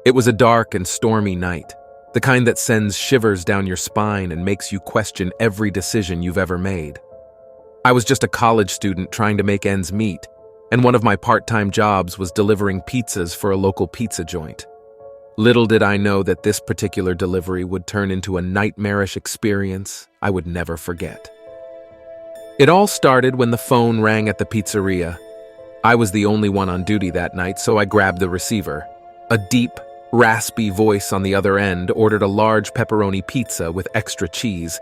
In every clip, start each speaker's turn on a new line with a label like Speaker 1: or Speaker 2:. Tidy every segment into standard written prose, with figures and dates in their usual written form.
Speaker 1: It was a dark and stormy night, the kind that sends shivers down your spine and makes you question every decision you've ever made. I was just a college student trying to make ends meet, and one of my part-time jobs was delivering pizzas for a local pizza joint. Little did I know that this particular delivery would turn into a nightmarish experience I would never forget. It all started when the phone rang at the pizzeria. I was the only one on duty that night, so I grabbed the receiver. A deep, raspy voice on the other end ordered a large pepperoni pizza with extra cheese.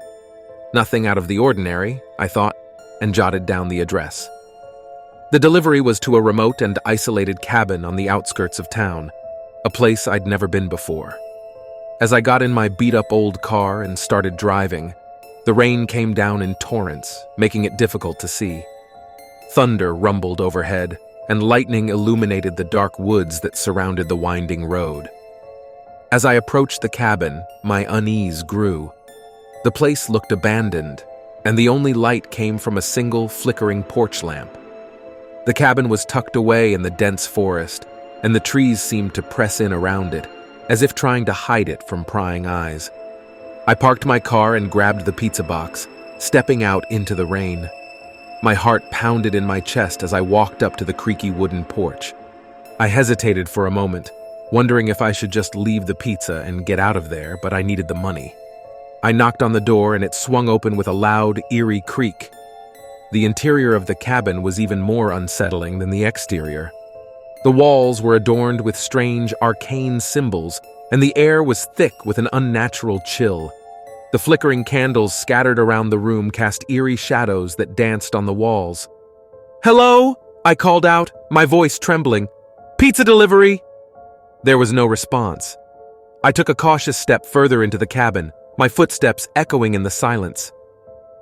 Speaker 1: Nothing out of the ordinary, I thought, and jotted down the address. The delivery was to a remote and isolated cabin on the outskirts of town, a place I'd never been before. As I got in my beat-up old car and started driving, the rain came down in torrents, making it difficult to see. Thunder rumbled overhead, and lightning illuminated the dark woods that surrounded the winding road. As I approached the cabin, my unease grew. The place looked abandoned, and the only light came from a single flickering porch lamp. The cabin was tucked away in the dense forest, and the trees seemed to press in around it, as if trying to hide it from prying eyes. I parked my car and grabbed the pizza box, stepping out into the rain. My heart pounded in my chest as I walked up to the creaky wooden porch. I hesitated for a moment, wondering if I should just leave the pizza and get out of there, but I needed the money. I knocked on the door and it swung open with a loud, eerie creak. The interior of the cabin was even more unsettling than the exterior. The walls were adorned with strange, arcane symbols, and the air was thick with an unnatural chill. The flickering candles scattered around the room cast eerie shadows that danced on the walls. "Hello?" I called out, my voice trembling. "Pizza delivery!" There was no response. I took a cautious step further into the cabin, my footsteps echoing in the silence.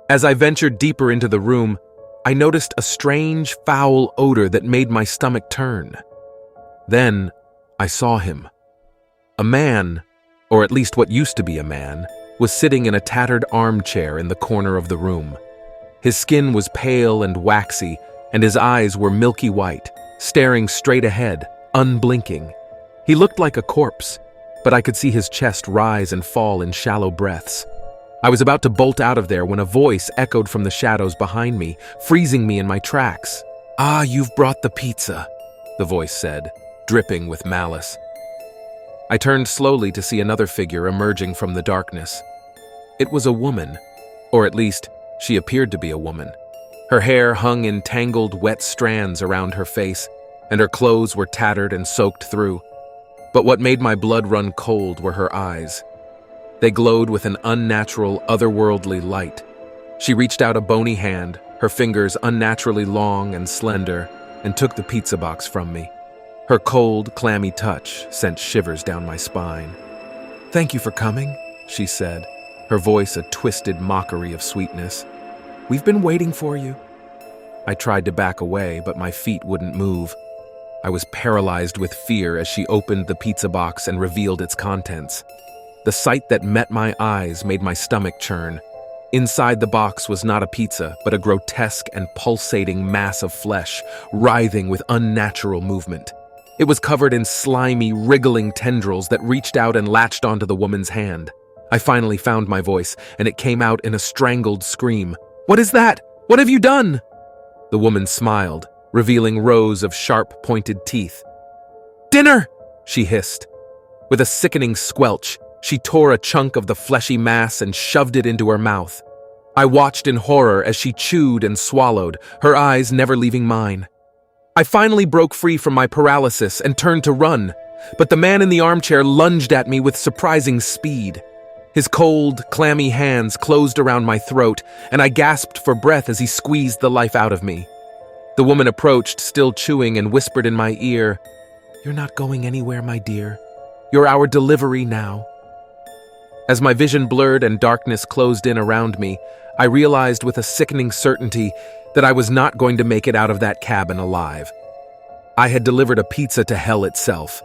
Speaker 1: As I ventured deeper into the room, I noticed a strange, foul odor that made my stomach turn. Then, I saw him. A man, or at least what used to be a man, was sitting in a tattered armchair in the corner of the room. His skin was pale and waxy, and his eyes were milky white, staring straight ahead, unblinking. He looked like a corpse, but I could see his chest rise and fall in shallow breaths. I was about to bolt out of there when a voice echoed from the shadows behind me, freezing me in my tracks. "Ah, you've brought the pizza," the voice said, dripping with malice. I turned slowly to see another figure emerging from the darkness. It was a woman, or at least, she appeared to be a woman. Her hair hung in tangled, wet strands around her face, and her clothes were tattered and soaked through. But what made my blood run cold were her eyes. They glowed with an unnatural, otherworldly light. She reached out a bony hand, her fingers unnaturally long and slender, and took the pizza box from me. Her cold, clammy touch sent shivers down my spine. "Thank you for coming," she said, her voice a twisted mockery of sweetness. "We've been waiting for you." I tried to back away, but my feet wouldn't move. I was paralyzed with fear as she opened the pizza box and revealed its contents. The sight that met my eyes made my stomach churn. Inside the box was not a pizza, but a grotesque and pulsating mass of flesh, writhing with unnatural movement. It was covered in slimy, wriggling tendrils that reached out and latched onto the woman's hand. I finally found my voice, and it came out in a strangled scream. "What is that? What have you done?" The woman smiled, revealing rows of sharp, pointed teeth. "Dinner!" she hissed. With a sickening squelch, she tore a chunk of the fleshy mass and shoved it into her mouth. I watched in horror as she chewed and swallowed, her eyes never leaving mine. I finally broke free from my paralysis and turned to run, but the man in the armchair lunged at me with surprising speed. His cold, clammy hands closed around my throat, and I gasped for breath as he squeezed the life out of me. The woman approached, still chewing, and whispered in my ear, "You're not going anywhere, my dear. You're our delivery now." As my vision blurred and darkness closed in around me, I realized with a sickening certainty that I was not going to make it out of that cabin alive. I had delivered a pizza to hell itself,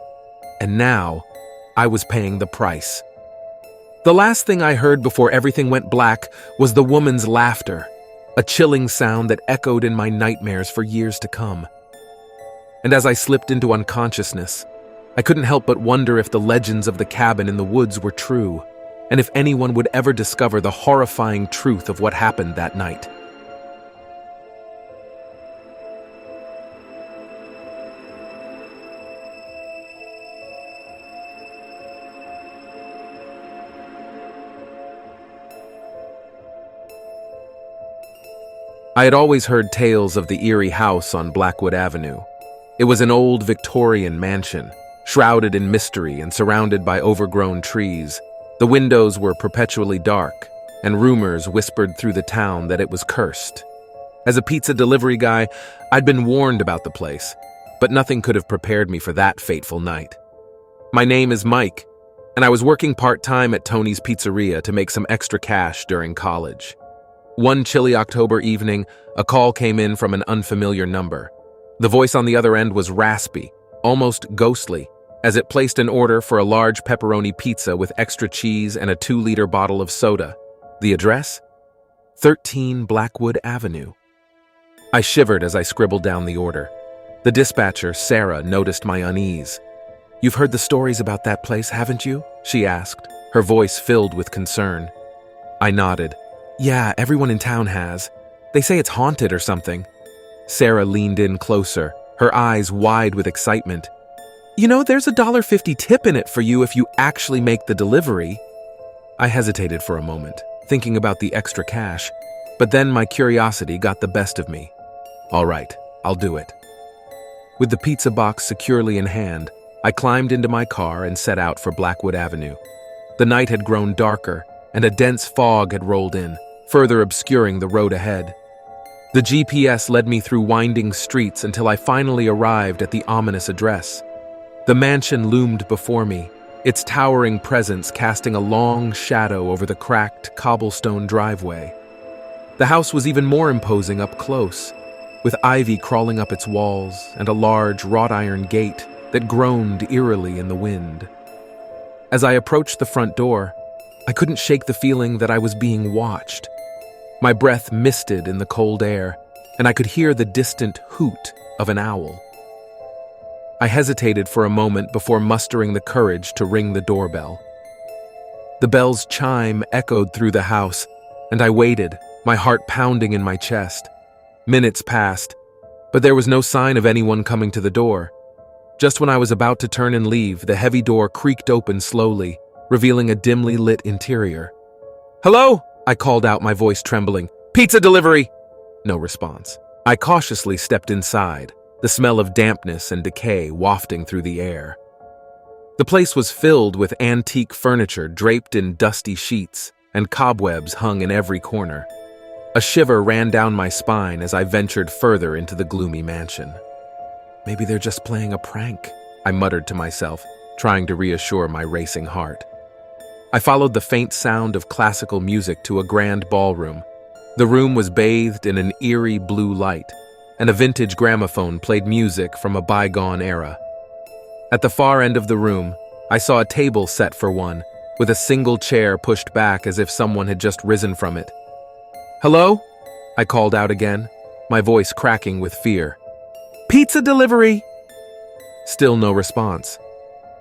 Speaker 1: and now I was paying the price. The last thing I heard before everything went black was the woman's laughter, a chilling sound that echoed in my nightmares for years to come. And as I slipped into unconsciousness, I couldn't help but wonder if the legends of the cabin in the woods were true, and if anyone would ever discover the horrifying truth of what happened that night. I had always heard tales of the Eerie house on Blackwood Avenue. It was an old Victorian mansion, shrouded in mystery and surrounded by overgrown trees. The windows were perpetually dark, and rumors whispered through the town that it was cursed. As a pizza delivery guy, I'd been warned about the place, but nothing could have prepared me for that fateful night. My name is Mike, and I was working part-time at Tony's Pizzeria to make some extra cash during college. One chilly October evening, a call came in from an unfamiliar number. The voice on the other end was raspy, almost ghostly, as it placed an order for a large pepperoni pizza with extra cheese and a 2-liter bottle of soda. The address? 13 Blackwood Avenue. I shivered as I scribbled down the order. The dispatcher, Sarah, noticed my unease. "You've heard the stories about that place, haven't you?" she asked, her voice filled with concern. I nodded. "Yeah, everyone in town has. They say it's haunted or something." Sarah leaned in closer, her eyes wide with excitement. "You know, there's a $1.50 tip in it for you if you actually make the delivery." I hesitated for a moment, thinking about the extra cash, but then my curiosity got the best of me. "All right, I'll do it." With the pizza box securely in hand, I climbed into my car and set out for Blackwood Avenue. The night had grown darker, and a dense fog had rolled in, further obscuring the road ahead. The GPS led me through winding streets until I finally arrived at the ominous address. The mansion loomed before me, its towering presence casting a long shadow over the cracked cobblestone driveway. The house was even more imposing up close, with ivy crawling up its walls and a large wrought iron gate that groaned eerily in the wind. As I approached the front door, I couldn't shake the feeling that I was being watched. My breath misted in the cold air, and I could hear the distant hoot of an owl. I hesitated for a moment before mustering the courage to ring the doorbell. The bell's chime echoed through the house, and I waited, my heart pounding in my chest. Minutes passed, but there was no sign of anyone coming to the door. Just when I was about to turn and leave, the heavy door creaked open slowly, revealing a dimly lit interior. "Hello?" I called out, my voice trembling. "Pizza delivery!" No response. I cautiously stepped inside, the smell of dampness and decay wafting through the air. The place was filled with antique furniture draped in dusty sheets, and cobwebs hung in every corner. A shiver ran down my spine as I ventured further into the gloomy mansion. "Maybe they're just playing a prank," I muttered to myself, trying to reassure my racing heart. I followed the faint sound of classical music to a grand ballroom. The room was bathed in an eerie blue light, and a vintage gramophone played music from a bygone era. At the far end of the room, I saw a table set for one, with a single chair pushed back as if someone had just risen from it. "Hello?" I called out again, my voice cracking with fear. "Pizza delivery!" Still no response.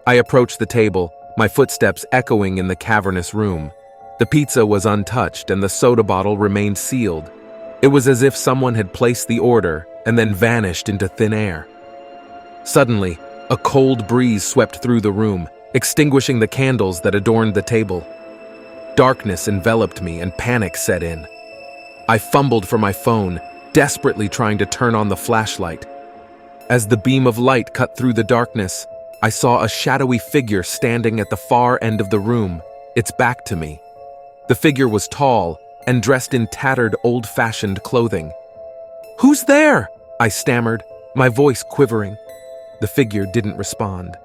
Speaker 1: I approached the table, my footsteps echoing in the cavernous room. The pizza was untouched and the soda bottle remained sealed. It was as if someone had placed the order and then vanished into thin air. Suddenly, a cold breeze swept through the room, extinguishing the candles that adorned the table. Darkness enveloped me and panic set in. I fumbled for my phone, desperately trying to turn on the flashlight. As the beam of light cut through the darkness, I saw a shadowy figure standing at the far end of the room, its back to me. The figure was tall and dressed in tattered, old-fashioned clothing. "Who's there?" I stammered, my voice quivering. The figure didn't respond.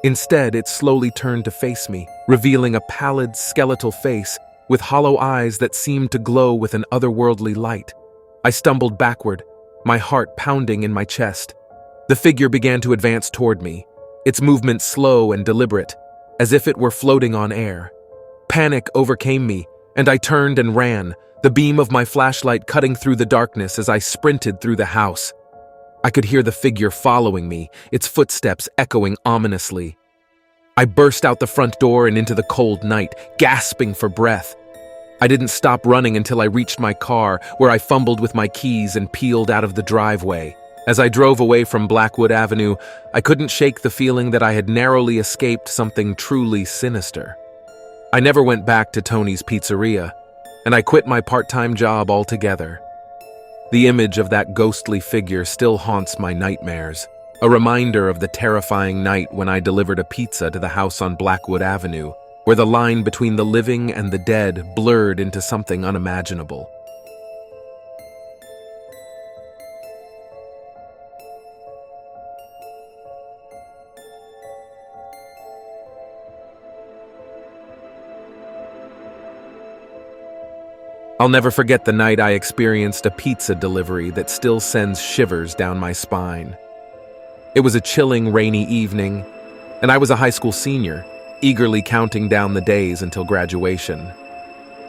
Speaker 1: Instead, it slowly turned to face me, revealing a pallid, skeletal face with hollow eyes that seemed to glow with an otherworldly light. I stumbled backward, my heart pounding in my chest. The figure began to advance toward me, its movement slow and deliberate, as if it were floating on air. Panic overcame me, and I turned and ran, the beam of my flashlight cutting through the darkness as I sprinted through the house. I could hear the figure following me, its footsteps echoing ominously. I burst out the front door and into the cold night, gasping for breath. I didn't stop running until I reached my car, where I fumbled with my keys and peeled out of the driveway. As I drove away from Blackwood Avenue, I couldn't shake the feeling that I had narrowly escaped something truly sinister. I never went back to Tony's Pizzeria, and I quit my part-time job altogether. The image of that ghostly figure still haunts my nightmares, a reminder of the terrifying night when I delivered a pizza to the house on Blackwood Avenue, where the line between the living and the dead blurred into something unimaginable. I'll never forget the night I experienced a pizza delivery that still sends shivers down my spine. It was a chilling, rainy evening, and I was a high school senior, eagerly counting down the days until graduation.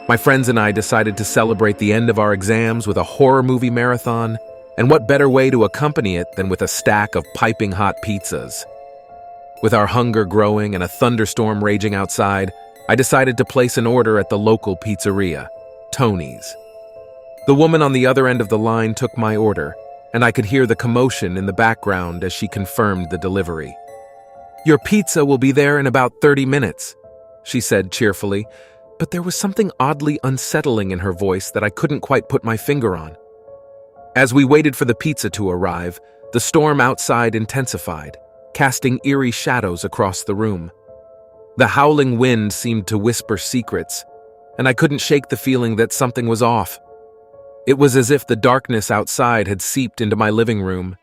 Speaker 1: My friends and I decided to celebrate the end of our exams with a horror movie marathon, and what better way to accompany it than with a stack of piping hot pizzas. With our hunger growing and a thunderstorm raging outside, I decided to place an order at the local pizzeria, Tony's. The woman on the other end of the line took my order, and I could hear the commotion in the background as she confirmed the delivery. "Your pizza will be there in about 30 minutes, she said cheerfully, but there was something oddly unsettling in her voice that I couldn't quite put my finger on. As we waited for the pizza to arrive, the storm outside intensified, casting eerie shadows across the room. The howling wind seemed to whisper secrets, and I couldn't shake the feeling that something was off. It was as if the darkness outside had seeped into my living room,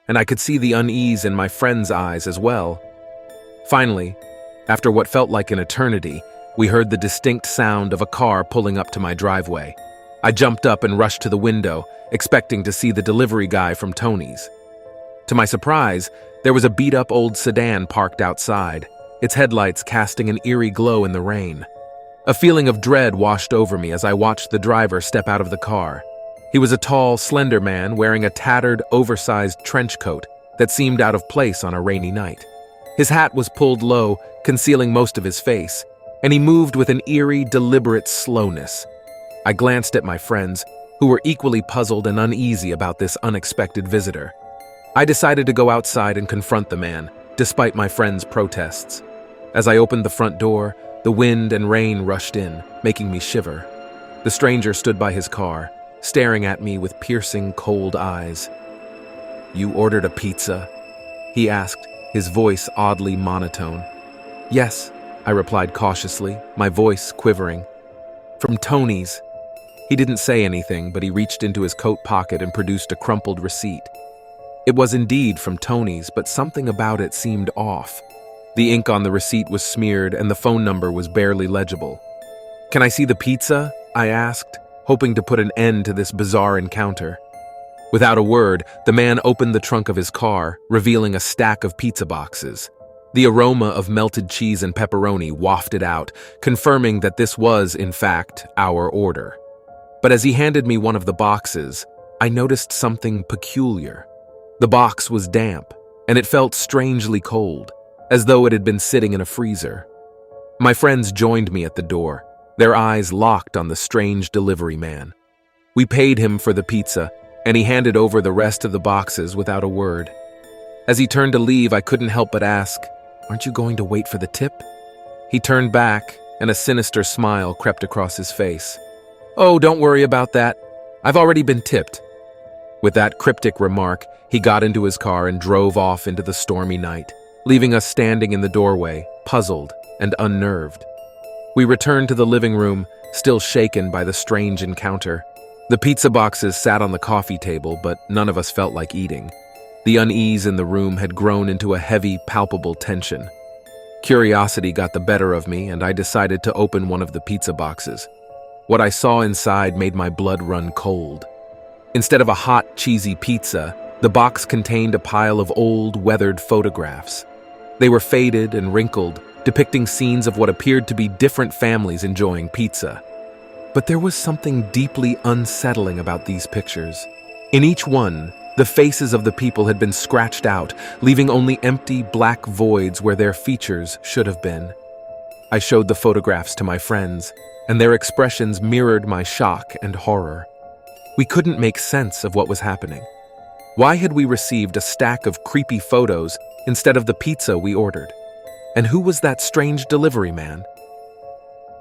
Speaker 1: and I could see the unease in my friend's eyes as well. Finally, after what felt like an eternity, we heard the distinct sound of a car pulling up to my driveway. I jumped up and rushed to the window, expecting to see the delivery guy from Tony's. To my surprise, there was a beat-up old sedan parked outside, its headlights casting an eerie glow in the rain. A feeling of dread washed over me as I watched the driver step out of the car. He was a tall, slender man wearing a tattered, oversized trench coat that seemed out of place on a rainy night. His hat was pulled low, concealing most of his face, and he moved with an eerie, deliberate slowness. I glanced at my friends, who were equally puzzled and uneasy about this unexpected visitor. I decided to go outside and confront the man, despite my friends' protests. As I opened the front door, the wind and rain rushed in, making me shiver. The stranger stood by his car, staring at me with piercing, cold eyes. "You ordered a pizza?" he asked, his voice oddly monotone. "Yes," I replied cautiously, my voice quivering. "From Tony's." He didn't say anything, but he reached into his coat pocket and produced a crumpled receipt. It was indeed from Tony's, but something about it seemed off. The ink on the receipt was smeared and the phone number was barely legible. "Can I see the pizza?" I asked, hoping to put an end to this bizarre encounter. Without a word, the man opened the trunk of his car, revealing a stack of pizza boxes. The aroma of melted cheese and pepperoni wafted out, confirming that this was, in fact, our order. But as he handed me one of the boxes, I noticed something peculiar. The box was damp, and it felt strangely cold, as though it had been sitting in a freezer. My friends joined me at the door, their eyes locked on the strange delivery man. We paid him for the pizza, and he handed over the rest of the boxes without a word. As he turned to leave, I couldn't help but ask, "Aren't you going to wait for the tip?" He turned back, and a sinister smile crept across his face. "Oh, don't worry about that. I've already been tipped." With that cryptic remark, he got into his car and drove off into the stormy night, leaving us standing in the doorway, puzzled and unnerved. We returned to the living room, still shaken by the strange encounter. The pizza boxes sat on the coffee table, but none of us felt like eating. The unease in the room had grown into a heavy, palpable tension. Curiosity got the better of me, and I decided to open one of the pizza boxes. What I saw inside made my blood run cold. Instead of a hot, cheesy pizza, the box contained a pile of old, weathered photographs. They were faded and wrinkled, depicting scenes of what appeared to be different families enjoying pizza. But there was something deeply unsettling about these pictures. In each one, The faces of the people had been scratched out, leaving only empty, black voids where their features should have been. I showed the photographs to my friends, and their expressions mirrored my shock and horror. We couldn't make sense of what was happening. Why had we received a stack of creepy photos instead of the pizza we ordered? And who was that strange delivery man?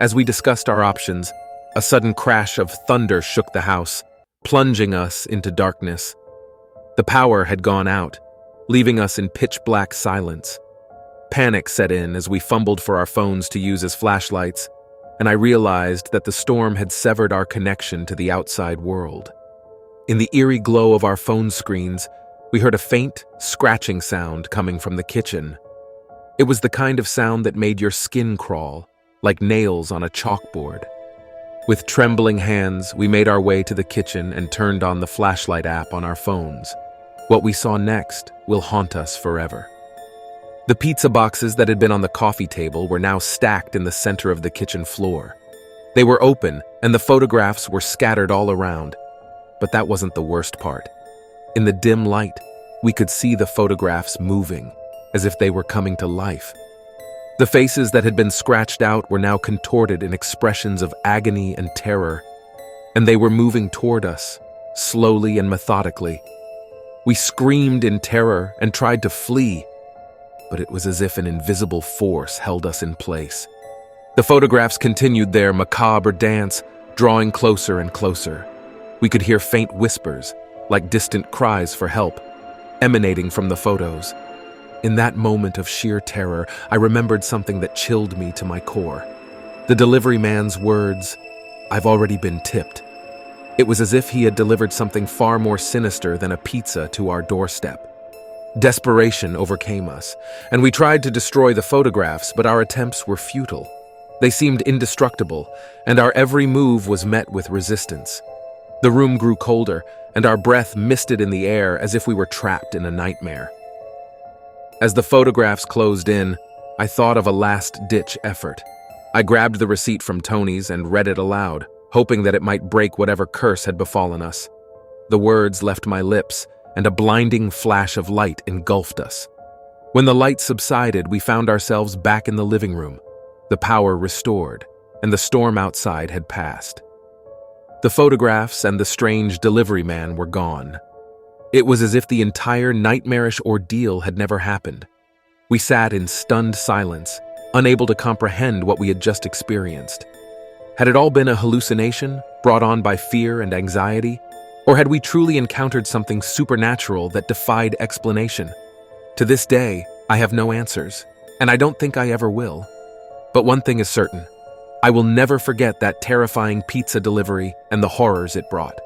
Speaker 1: As we discussed our options, a sudden crash of thunder shook the house, plunging us into darkness. The power had gone out, leaving us in pitch-black silence. Panic set in as we fumbled for our phones to use as flashlights, and I realized that the storm had severed our connection to the outside world. In the eerie glow of our phone screens, we heard a faint, scratching sound coming from the kitchen. It was the kind of sound that made your skin crawl, like nails on a chalkboard. With trembling hands, we made our way to the kitchen and turned on the flashlight app on our phones. What we saw next will haunt us forever. The pizza boxes that had been on the coffee table were now stacked in the center of the kitchen floor. They were open, and the photographs were scattered all around. But that wasn't the worst part. In the dim light, we could see the photographs moving, as if they were coming to life. The faces that had been scratched out were now contorted in expressions of agony and terror, and they were moving toward us, slowly and methodically. We screamed in terror and tried to flee, but it was as if an invisible force held us in place. The photographs continued their macabre dance, drawing closer and closer. We could hear faint whispers, like distant cries for help, emanating from the photos. In that moment of sheer terror, I remembered something that chilled me to my core. The delivery man's words, "I've already been tipped." It was as if he had delivered something far more sinister than a pizza to our doorstep. Desperation overcame us, and we tried to destroy the photographs, but our attempts were futile. They seemed indestructible, and our every move was met with resistance. The room grew colder, and our breath misted in the air as if we were trapped in a nightmare. As the photographs closed in, I thought of a last-ditch effort. I grabbed the receipt from Tony's and read it aloud, hoping that it might break whatever curse had befallen us. The words left my lips, and a blinding flash of light engulfed us. When the light subsided, we found ourselves back in the living room, the power restored, and the storm outside had passed. The photographs and the strange delivery man were gone. It was as if the entire nightmarish ordeal had never happened. We sat in stunned silence, unable to comprehend what we had just experienced. Had it all been a hallucination, brought on by fear and anxiety? Or had we truly encountered something supernatural that defied explanation? To this day, I have no answers, and I don't think I ever will. But one thing is certain. I will never forget that terrifying pizza delivery and the horrors it brought.